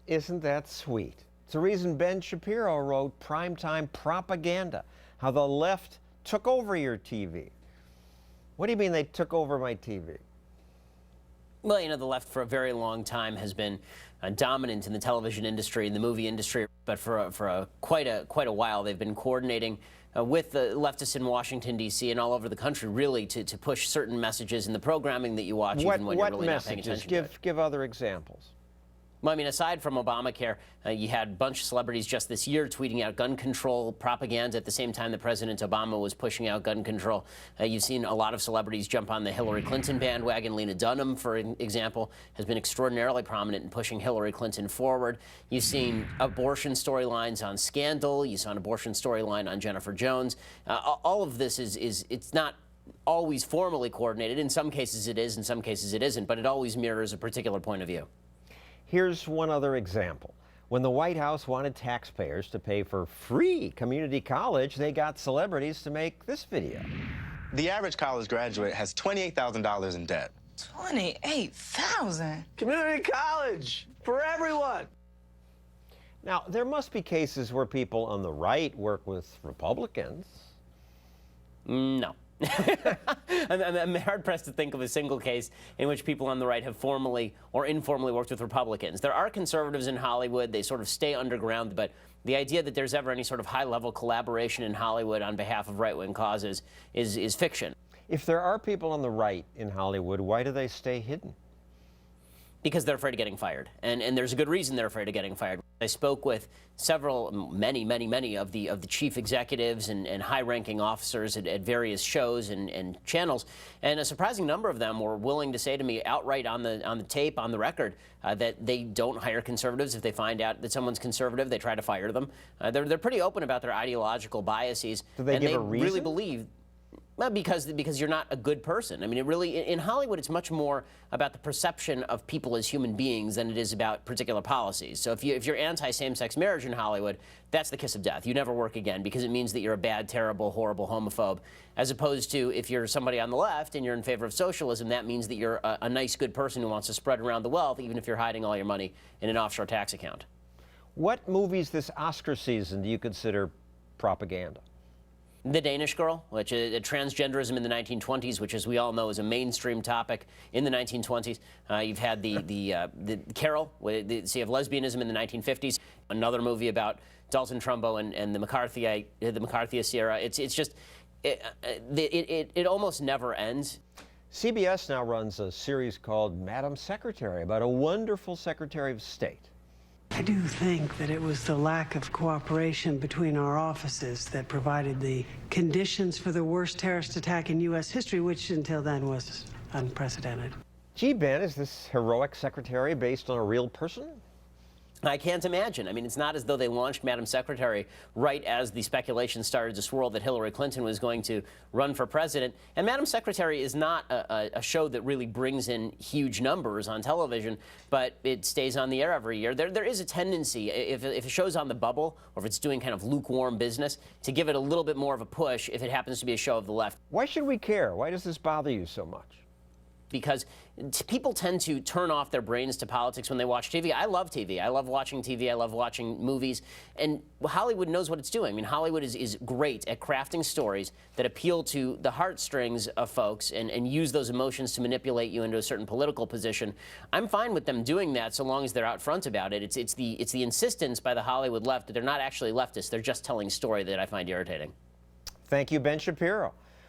Isn't that sweet? It's the reason Ben Shapiro wrote Primetime Propaganda, how the left took over your TV. What do you mean they took over my TV? Well, you know, the left for a very long time has been dominant in the television industry, in the movie industry, but for quite a while they've been coordinating with the leftists in Washington, D.C. and all over the country, really, to push certain messages in the programming that you watch, even when you're really not paying attention to it. Give other examples. Well, I mean, aside from Obamacare, you had a bunch of celebrities just this year tweeting out gun control propaganda at the same time that President Obama was pushing out gun control. You've seen a lot of celebrities jump on the Hillary Clinton bandwagon. Lena Dunham, for example, has been extraordinarily prominent in pushing Hillary Clinton forward. You've seen abortion storylines on Scandal. You saw an abortion storyline on Jennifer Jones. All of this it's not always formally coordinated. In some cases it is, in some cases it isn't, but it always mirrors a particular point of view. Here's one other example. When the White House wanted taxpayers to pay for free community college, they got celebrities to make this video. The average college graduate has $28,000 in debt. $28,000? Community college for everyone. Now, there must be cases where people on the right work with Republicans. No. I'm hard-pressed to think of a single case in which people on the right have formally or informally worked with Republicans. There are conservatives in Hollywood. They sort of stay underground, but the idea that there's ever any sort of high-level collaboration in Hollywood on behalf of right-wing causes is fiction. If there are people on the right in Hollywood, why do they stay hidden? Because they're afraid of getting fired, and there's a good reason they're afraid of getting fired. I spoke with many of the chief executives and high-ranking officers at various shows and channels, and a surprising number of them were willing to say to me outright on the tape, on the record, that they don't hire conservatives. If they find out that someone's conservative, they try to fire them. They're pretty open about their ideological biases. Do they give a reason? Really believe. Well, because you're not a good person. I mean, it really, in Hollywood, it's much more about the perception of people as human beings than it is about particular policies. So if you're anti-same-sex marriage in Hollywood, that's the kiss of death. You never work again because it means that you're a bad, terrible, horrible homophobe. As opposed to if you're somebody on the left and you're in favor of socialism, that means that you're a nice, good person who wants to spread around the wealth, even if you're hiding all your money in an offshore tax account. What movies this Oscar season do you consider propaganda? The Danish Girl, which is transgenderism in the 1920s, which, as we all know, is a mainstream topic in the 1920s. You've had the Carol, so you have lesbianism in the 1950s. Another movie about Dalton Trumbo and the McCarthyist era. It's just it almost never ends. CBS now runs a series called Madam Secretary about a wonderful Secretary of State. I do think that it was the lack of cooperation between our offices that provided the conditions for the worst terrorist attack in U.S. history, which until then was unprecedented. Gee, Ben, is this heroic secretary based on a real person? I can't imagine. I mean, it's not as though they launched Madam Secretary right as the speculation started to swirl that Hillary Clinton was going to run for president. And Madam Secretary is not a show that really brings in huge numbers on television, but it stays on the air every year. There is a tendency, if a show's on the bubble, or if it's doing kind of lukewarm business, to give it a little bit more of a push if it happens to be a show of the left. Why should we care? Why does this bother you so much? Because people tend to turn off their brains to politics when they watch TV. I love TV. I love watching TV. I love watching movies. And Hollywood knows what it's doing. I mean, Hollywood is great at crafting stories that appeal to the heartstrings of folks and use those emotions to manipulate you into a certain political position. I'm fine with them doing that so long as they're out front about it. It's the insistence by the Hollywood left that they're not actually leftists. They're just telling a story that I find irritating. Thank you, Ben Shapiro.